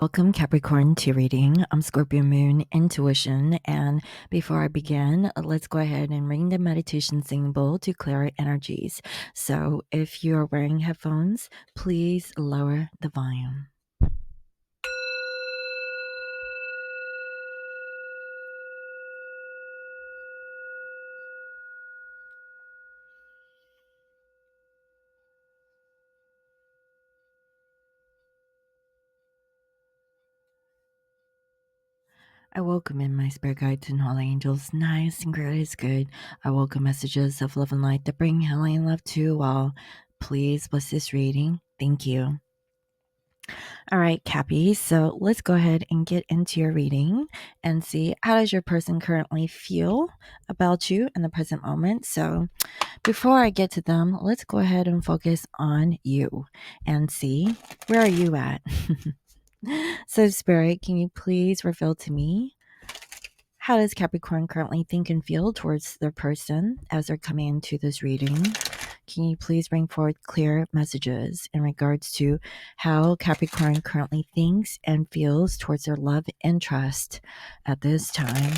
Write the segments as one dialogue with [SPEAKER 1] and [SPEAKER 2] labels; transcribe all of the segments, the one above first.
[SPEAKER 1] Welcome, Capricorn, to reading. I'm Scorpio Moon Intuition. And before I begin, let's go ahead and ring the meditation symbol to clear our energies. So if you're wearing headphones, please lower the volume. I welcome in my spirit guides and holy angels. Nice and great is good. I welcome messages of love and light that bring healing and love to all. Please bless this reading. Thank you. All right, Cappy. So let's go ahead and get into your reading and see how does your person currently feel about you in the present moment. So before I get to them, let's go ahead and focus on you and see where are you at. So Spirit, can you please reveal to me how does Capricorn currently think and feel towards their person as they're coming into this reading? Can you please bring forward clear messages in regards to how Capricorn currently thinks and feels towards their love and trust at this time?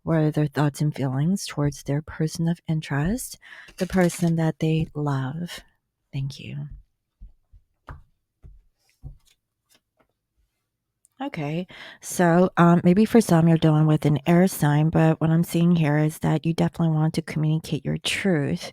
[SPEAKER 1] What are their thoughts and feelings towards their person of interest, the person that they love? Thank you. Okay, so maybe for some you're dealing with an air sign, but what I'm seeing here is that you definitely want to communicate your truth.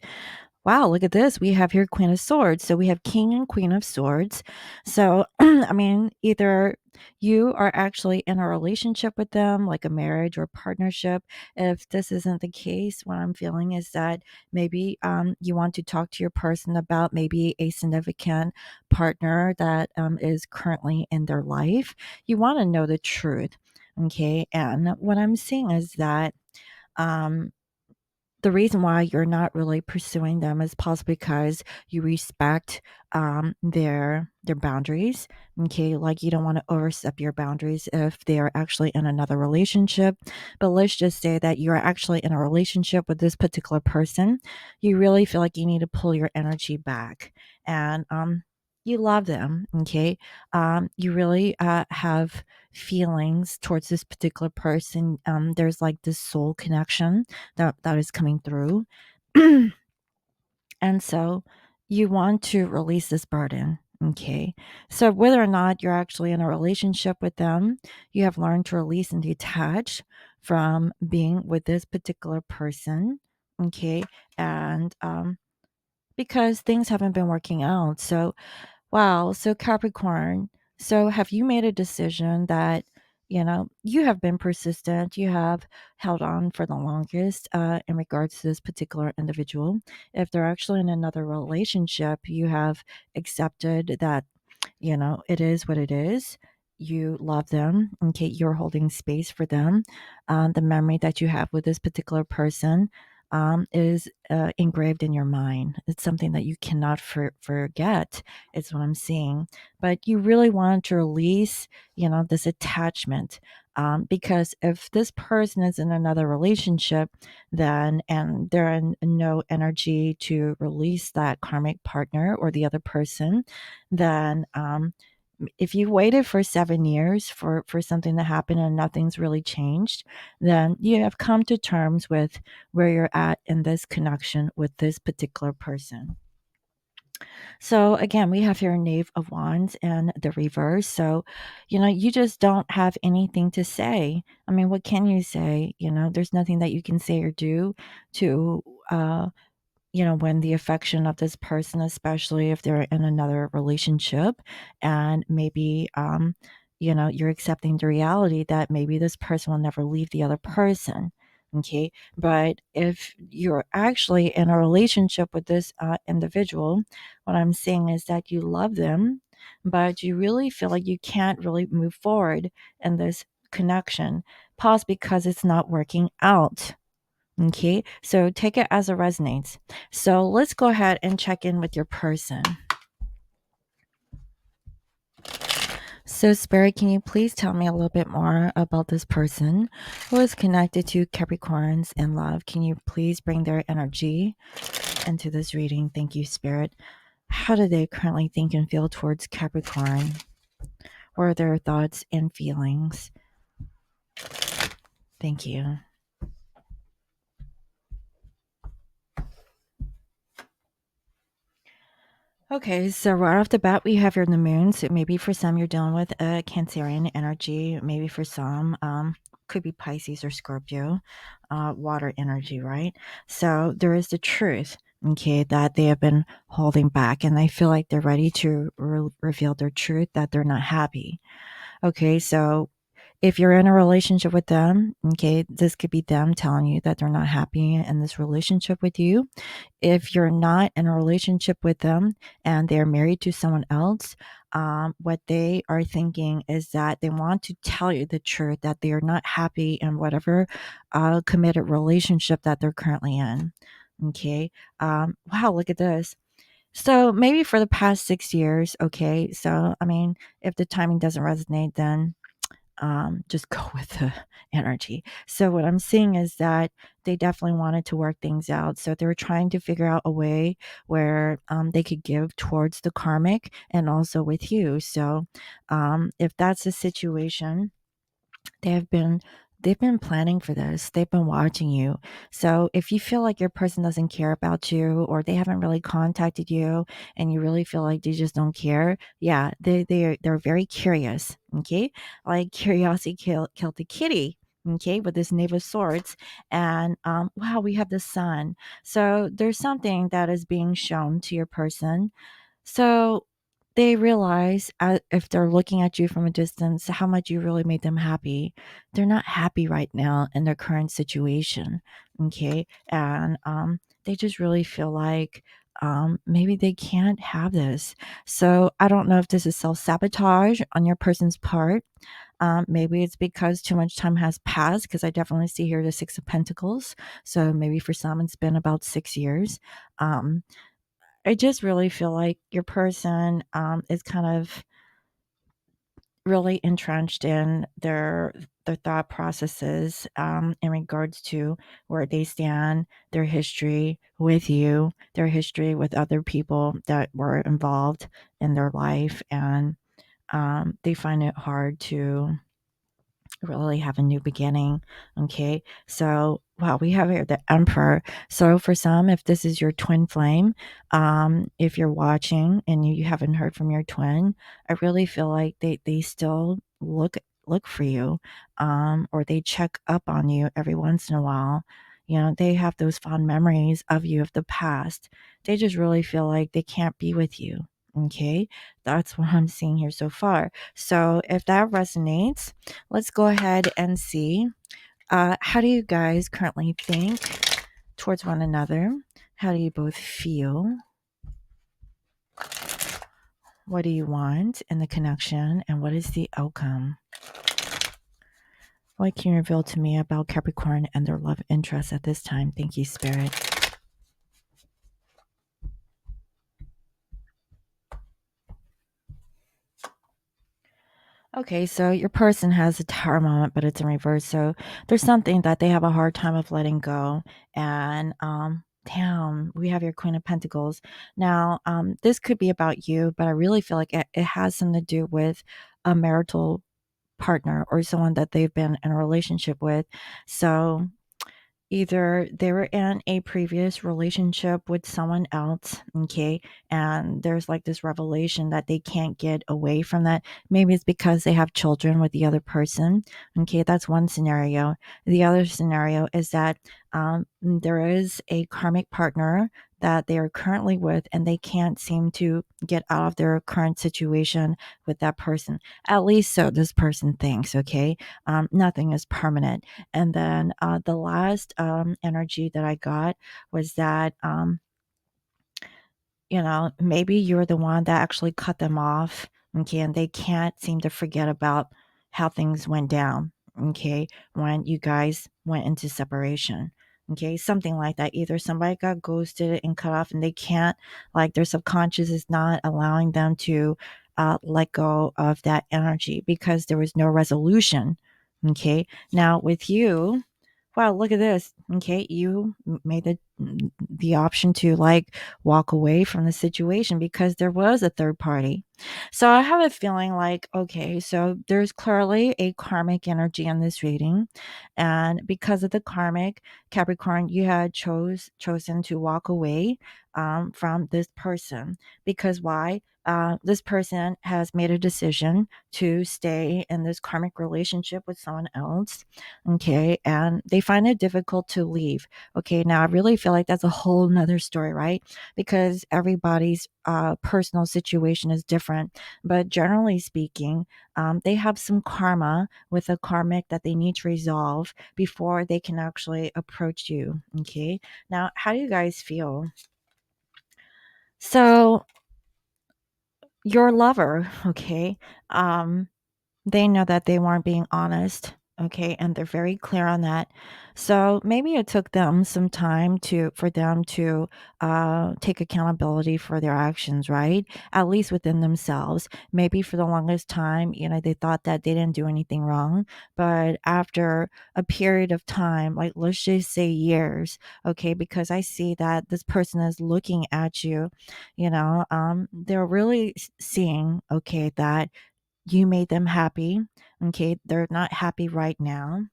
[SPEAKER 1] Wow, look at this. We have here Queen of Swords. So we have King and Queen of Swords. So, I mean, either you are actually in a relationship with them, like a marriage or partnership. If this isn't the case, what I'm feeling is that maybe you want to talk to your person about maybe a significant partner that is currently in their life. You want to know the truth. Okay. And what I'm seeing is that. Um, the reason why you're not really pursuing them is possibly because you respect their boundaries. Okay, like you don't want to overstep your boundaries if they are actually in another relationship. But let's just say that you're actually in a relationship with this particular person. You really feel like you need to pull your energy back, and you love them. Okay, you really have feelings towards this particular person. There's like this soul connection that is coming through. And so you want to release this burden. Okay. So whether or not you're actually in a relationship with them, you have learned to release and detach from being with this particular person. Okay. And because things haven't been working out. So wow. So Capricorn, so have you made a decision that, you have been persistent, you have held on for the longest in regards to this particular individual? If they're actually in another relationship, you have accepted that, it is what it is. You love them. Okay. You're holding space for them. The memory that you have with this particular person is engraved in your mind. It's something that you cannot forget, is what I'm seeing. But you really want to release, this attachment. Because if this person is in another relationship, then and they're in no energy to release that karmic partner or the other person, then if you waited for 7 years for something to happen and nothing's really changed, then you have come to terms with where you're at in this connection with this particular person. So again, we have here Knave of Wands and the reverse. So, you just don't have anything to say. I mean, what can you say? There's nothing that you can say or do to win the affection of this person, especially if they're in another relationship. And maybe, you're accepting the reality that maybe this person will never leave the other person. Okay. But if you're actually in a relationship with this individual, what I'm saying is that you love them, but you really feel like you can't really move forward in this connection, possibly because it's not working out. Okay, so take it as it resonates. So let's go ahead and check in with your person. So, Spirit, can you please tell me a little bit more about this person who is connected to Capricorns in love? Can you please bring their energy into this reading? Thank you, Spirit. How do they currently think and feel towards Capricorn? What are their thoughts and feelings? Thank you. Okay, so right off the bat, we have your the moon. So maybe for some, you're dealing with a Cancerian energy. Maybe for some, could be Pisces or Scorpio, water energy, right? So there is the truth, okay, that they have been holding back, and they feel like they're ready to reveal their truth, that they're not happy. Okay, so if you're in a relationship with them, okay, this could be them telling you that they're not happy in this relationship with you. If you're not in a relationship with them and they're married to someone else, what they are thinking is that they want to tell you the truth, that they are not happy in whatever committed relationship that they're currently in. Okay. Wow, look at this. So maybe for the past 6 years, okay. So, I mean, if the timing doesn't resonate, then just go with the energy. So what I'm seeing is that they definitely wanted to work things out. So they were trying to figure out a way where they could give towards the karmic and also with you. So if that's the situation, they have been they've been planning for this. They've been watching you. So if you feel like your person doesn't care about you or they haven't really contacted you and you really feel like they just don't care, yeah, they're very curious. Okay. Like curiosity killed the kitty. Okay, with this Knave of Swords. And wow, we have the sun. So there's something that is being shown to your person. So they realize, if they're looking at you from a distance, how much you really made them happy. They're not happy right now in their current situation. Okay. And they just really feel like maybe they can't have this. So I don't know if this is self sabotage on your person's part. Maybe it's because too much time has passed, because I definitely see here the Six of Pentacles. So maybe for some, it's been about 6 years. Um, I just really feel like your person is kind of really entrenched in their thought processes in regards to where they stand, their history with you, their history with other people that were involved in their life, and they find it hard to really have a new beginning. Okay. So, wow, we have here the Emperor. So, for some, if this is your twin flame, if you're watching and you haven't heard from your twin, I really feel like they still look for you, or they check up on you every once in a while. You know, they have those fond memories of you of the past. They just really feel like they can't be with you. Okay, that's what I'm seeing here so far. So, if that resonates, let's go ahead and see. How do you guys currently think towards one another? How do you both feel? What do you want in the connection? And what is the outcome? What can you reveal to me about Capricorn and their love interest at this time? Thank you, Spirit. Okay, so your person has a tower moment, but it's in reverse. So there's something that they have a hard time of letting go. And damn, we have your Queen of Pentacles. Now, this could be about you, but I really feel like it has something to do with a marital partner or someone that they've been in a relationship with. So either they were in a previous relationship with someone else, okay, and there's like this revelation that they can't get away from that. Maybe it's because they have children with the other person. Okay, that's one scenario. The other scenario is that there is a karmic partner that they are currently with, and they can't seem to get out of their current situation with that person. At least so this person thinks. Okay, nothing is permanent. And then the last energy that I got was that, maybe you're the one that actually cut them off. Okay. And they can't seem to forget about how things went down. Okay. When you guys went into separation. Okay. Something like that. Either somebody got ghosted and cut off and they can't, like their subconscious is not allowing them to let go of that energy because there was no resolution. Okay. Now with you, wow, look at this. Okay, you made the option to like walk away from the situation because there was a third party. So I have a feeling like, okay, so there's clearly a karmic energy in this reading. And because of the karmic, Capricorn, you had chosen to walk away from this person. Because why? This person has made a decision to stay in this karmic relationship with someone else. Okay. And they find it difficult to leave. Okay. Now, I really feel like that's a whole nother story, right? Because everybody's personal situation is different. But generally speaking, they have some karma with a karmic that they need to resolve before they can actually approach you. Okay. Now, how do you guys feel? So, your lover, okay, they know that they weren't being honest, okay, and they're very clear on that. So maybe it took them some time to for them to take accountability for their actions, right? At least within themselves. Maybe for the longest time, they thought that they didn't do anything wrong, but after a period of time, like let's just say years, okay, because I see that this person is looking at you, they're really seeing, okay, that you made them happy. Okay. They're not happy right now.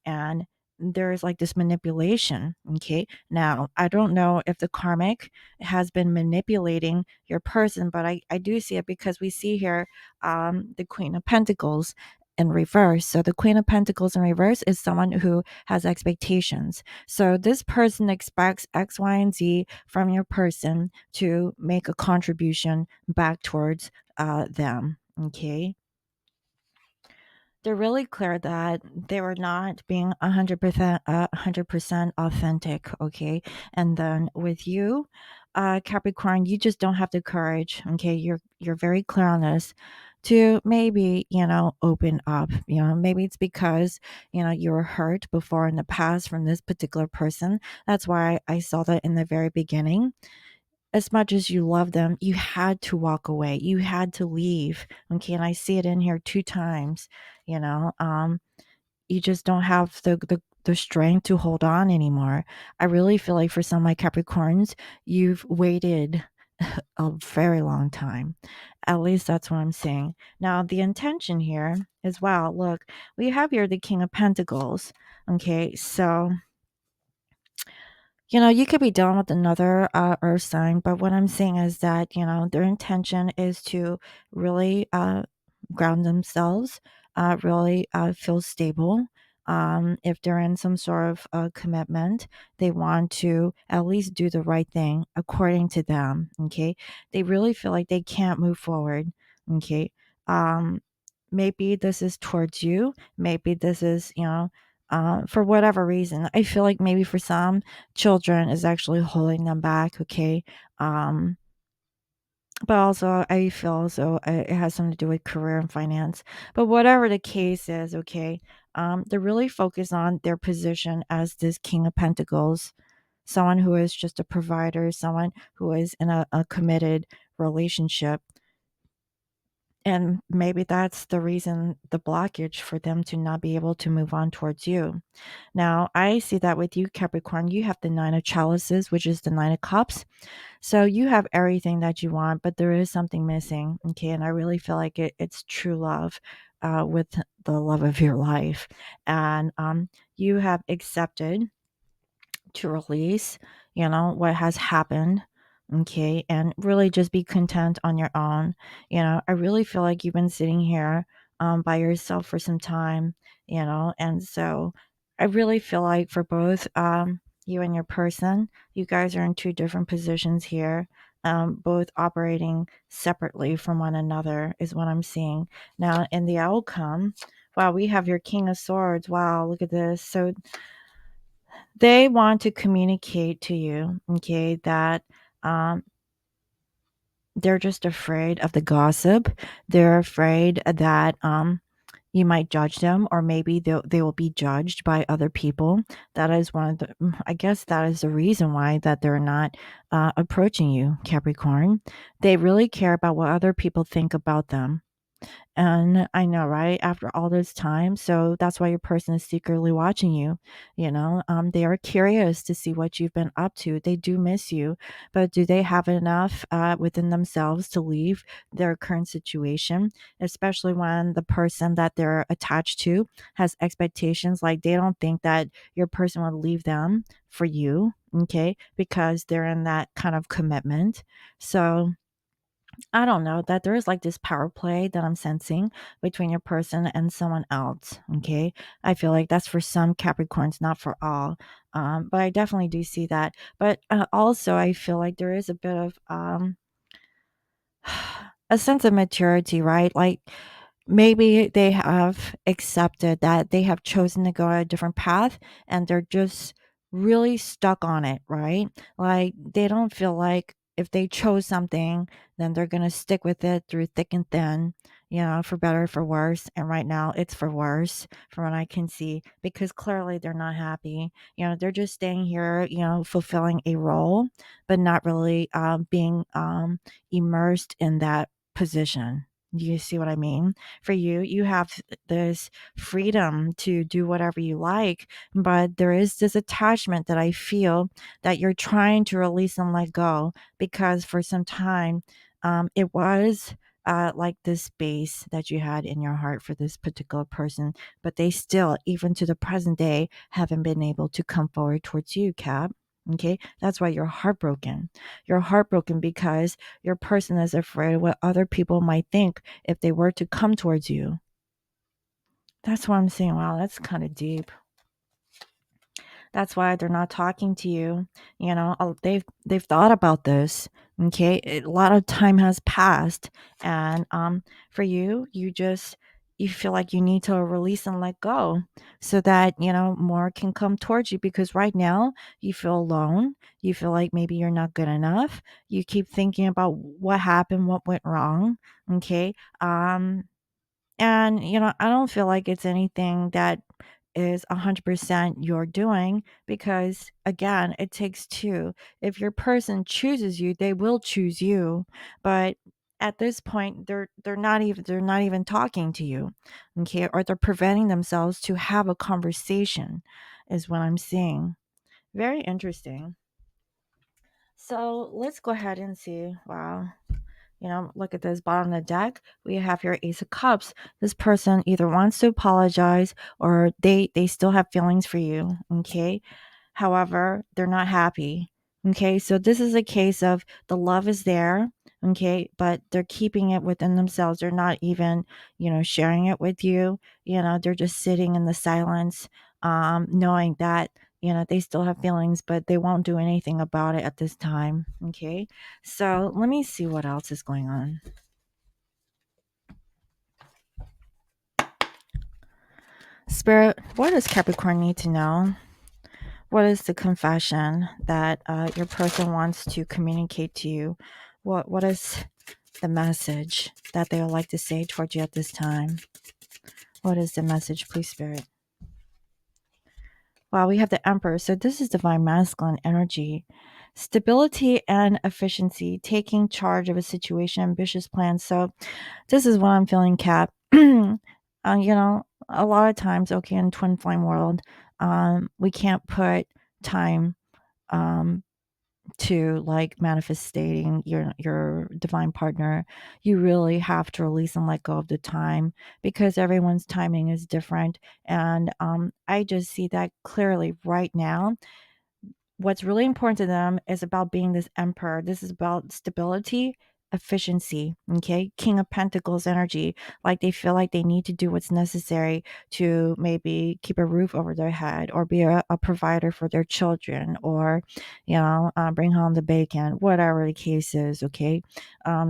[SPEAKER 1] And there's like this manipulation. Okay. Now, I don't know if the karmic has been manipulating your person, but I do see it because we see here the Queen of Pentacles in reverse. So the Queen of Pentacles in reverse is someone who has expectations. So this person expects X, Y, and Z from your person to make a contribution back towards them. Okay. They're really clear that they were not being 100% authentic, okay? And then with you, Capricorn, you just don't have the courage, okay? You're very clear on this to maybe, open up. Maybe it's because, you were hurt before in the past from this particular person. That's why I saw that in the very beginning. As much as you love them, you had to walk away. You had to leave. Okay. And I see it in here two times, you know. You just don't have the strength to hold on anymore. I really feel like for some of my Capricorns, you've waited a very long time. At least that's what I'm saying. Now, the intention here is wow, look, we have here the King of Pentacles. Okay. So you could be done with another earth sign, but what I'm saying is that, their intention is to really ground themselves, really feel stable. If they're in some sort of commitment, they want to at least do the right thing according to them. Okay. They really feel like they can't move forward. Okay. Um, maybe this is towards you. Maybe this is, for whatever reason. I feel like maybe for some, children is actually holding them back, okay? Um, but also, I feel also it has something to do with career and finance. But whatever the case is, okay, they're really focused on their position as this King of Pentacles, someone who is just a provider, someone who is in a committed relationship. And maybe that's the reason, the blockage for them to not be able to move on towards you. Now, I see that with you, Capricorn, you have the Nine of Chalices, which is the Nine of Cups. So you have everything that you want, but there is something missing. Okay. And I really feel like it's true love with the love of your life. And you have accepted to release, what has happened. Okay. And really just be content on your own. I really feel like you've been sitting here by yourself for some time, and so I really feel like for both you and your person, you guys are in two different positions here. Both operating separately from one another is what I'm seeing. Now, in the outcome, wow, we have your King of Swords. Wow, look at this. So they want to communicate to you, okay, that um, they're just afraid of the gossip. They're afraid that you might judge them, or maybe they will be judged by other people. That is one of the, I guess that is the reason why that they're not approaching you, Capricorn. They really care about what other people think about them. And I know, right? After all this time. So that's why your person is secretly watching you. They are curious to see what you've been up to. They do miss you, but do they have enough within themselves to leave their current situation? Especially when the person that they're attached to has expectations. Like they don't think that your person would leave them for you. Okay. Because they're in that kind of commitment. So, I don't know that there is like this power play that I'm sensing between your person and someone else. Okay. I feel like that's for some Capricorns, not for all. But I definitely do see that. But also, I feel like there is a bit of a sense of maturity, right? Like maybe they have accepted that they have chosen to go a different path and they're just really stuck on it, right? Like they don't feel like if they chose something, then they're going to stick with it through thick and thin, for better or for worse. And right now it's for worse from what I can see because clearly they're not happy. They're just staying here, fulfilling a role, but not really being immersed in that position. Do you see what I mean? For you, you have this freedom to do whatever you like, but there is this attachment that I feel that you're trying to release and let go because for some time, it was like this space that you had in your heart for this particular person, but they still, even to the present day, haven't been able to come forward towards you, Cap. Okay, that's why you're heartbroken. You're heartbroken because your person is afraid of what other people might think if they were to come towards you. That's why I'm saying, wow, that's kind of deep. That's why they're not talking to you. They've thought about this. Okay, a lot of time has passed, and for you, you feel like you need to release and let go so that more can come towards you because right now you feel alone. You feel like maybe you're not good enough. You keep thinking about what happened, what went wrong. Okay, um and, I don't feel like it's anything that is 100% you're doing because, again, it takes two. If your person chooses you, they will choose you. But at this point, they're not even talking to you, okay? Or they're preventing themselves to have a conversation, is what I'm seeing. Very interesting. So let's go ahead and see. Wow. Look at this bottom of the deck. We have your Ace of Cups. This person either wants to apologize or they still have feelings for you. Okay. However, they're not happy. Okay. So this is a case of the love is there. Okay. But they're keeping it within themselves. They're not even, sharing it with you. They're just sitting in the silence, knowing that, they still have feelings, but they won't do anything about it at this time. Okay. So let me see what else is going on. Spirit, what does Capricorn need to know? What is the confession that your person wants to communicate to you? What is the message that they would like to say towards you at this time? What is the message, please, Spirit? Wow, we have the Emperor. So this is divine masculine energy. Stability and efficiency, taking charge of a situation, ambitious plans. So this is what I'm feeling, Cap. A lot of times, okay, in twin flame world, we can't put time um, to like manifesting your divine partner. You really have to release and let go of the time because everyone's timing is different. And I just see that clearly right now what's really important to them is about being this emperor. This is about stability, efficiency. Okay. King of Pentacles energy. Like they feel like they need to do what's necessary to maybe keep a roof over their head or be a provider for their children or, bring home the bacon, whatever the case is. Okay.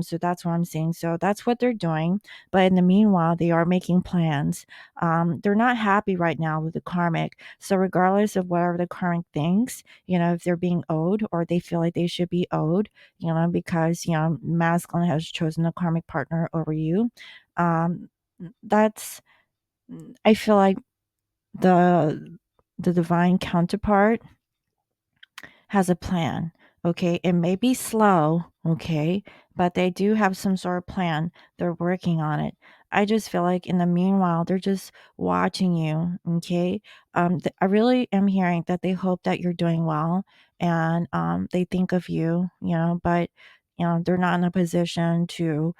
[SPEAKER 1] So that's what I'm seeing. So that's what they're doing. But in the meanwhile, they are making plans. They're not happy right now with the karmic. So regardless of whatever the karmic thinks, if they're being owed or they feel like they should be owed, because, masculine has chosen a karmic partner over you. That's, I feel like the divine counterpart has a plan. Okay. It may be slow. Okay. But they do have some sort of plan. They're working on it. I just feel like in the meanwhile, they're just watching you. Okay. I really am hearing that they hope that you're doing well, and they think of you, but they're not in a position to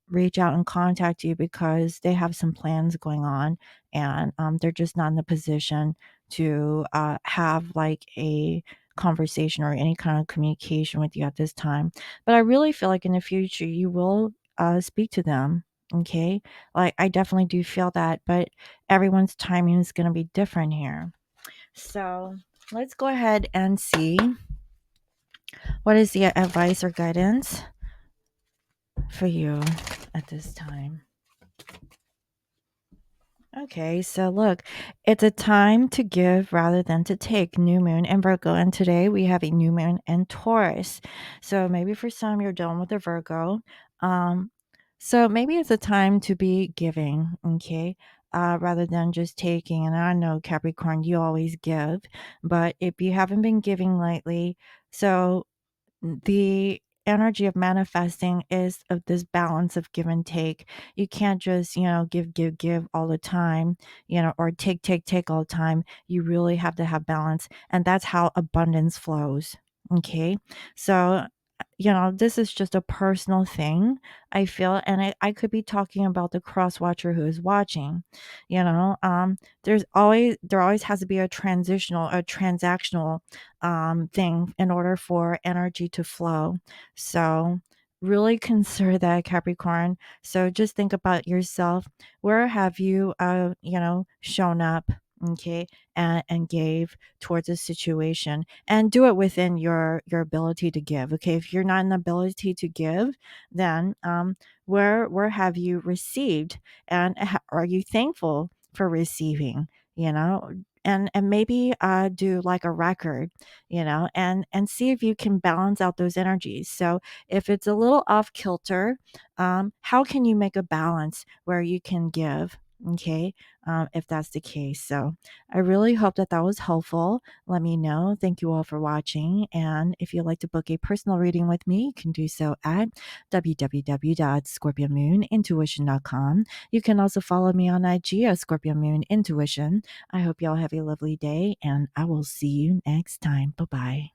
[SPEAKER 1] reach out and contact you because they have some plans going on, and they're just not in a position to have like a conversation or any kind of communication with you at this time. But I really feel like in the future you will speak to them. Okay. Like, I definitely do feel that, but everyone's timing is going to be different here. So let's go ahead and see what is the advice or guidance for you at this time. Okay, so look, it's a time to give rather than to take. New moon in Virgo, and today we have a new moon in Taurus. So maybe for some you're dealing with a Virgo. Um, so maybe it's a time to be giving, okay, rather than just taking. And I know Capricorn, you always give, but if you haven't been giving lately, so the energy of manifesting is of this balance of give and take. You can't just, give all the time, or take all the time. You really have to have balance. And that's how abundance flows. Okay. So, this is just a personal thing, I feel. And I could be talking about the cross watcher who is watching. There always has to be a transactional thing in order for energy to flow. So, really consider that, Capricorn. So, just think about yourself. Where have you, shown up? Okay, and gave towards a situation, and do it within your ability to give. Okay, if you're not an ability to give, then where have you received, and are you thankful for receiving? You know, and maybe do like a record, and see if you can balance out those energies. So if it's a little off kilter, how can you make a balance where you can give? Okay, if that's the case. So I really hope that that was helpful. Let me know. Thank you all for watching. And if you'd like to book a personal reading with me, you can do so at www.scorpiomoonintuition.com. You can also follow me on IG at Scorpio Moon Intuition. I hope y'all have a lovely day, and I will see you next time. Bye bye.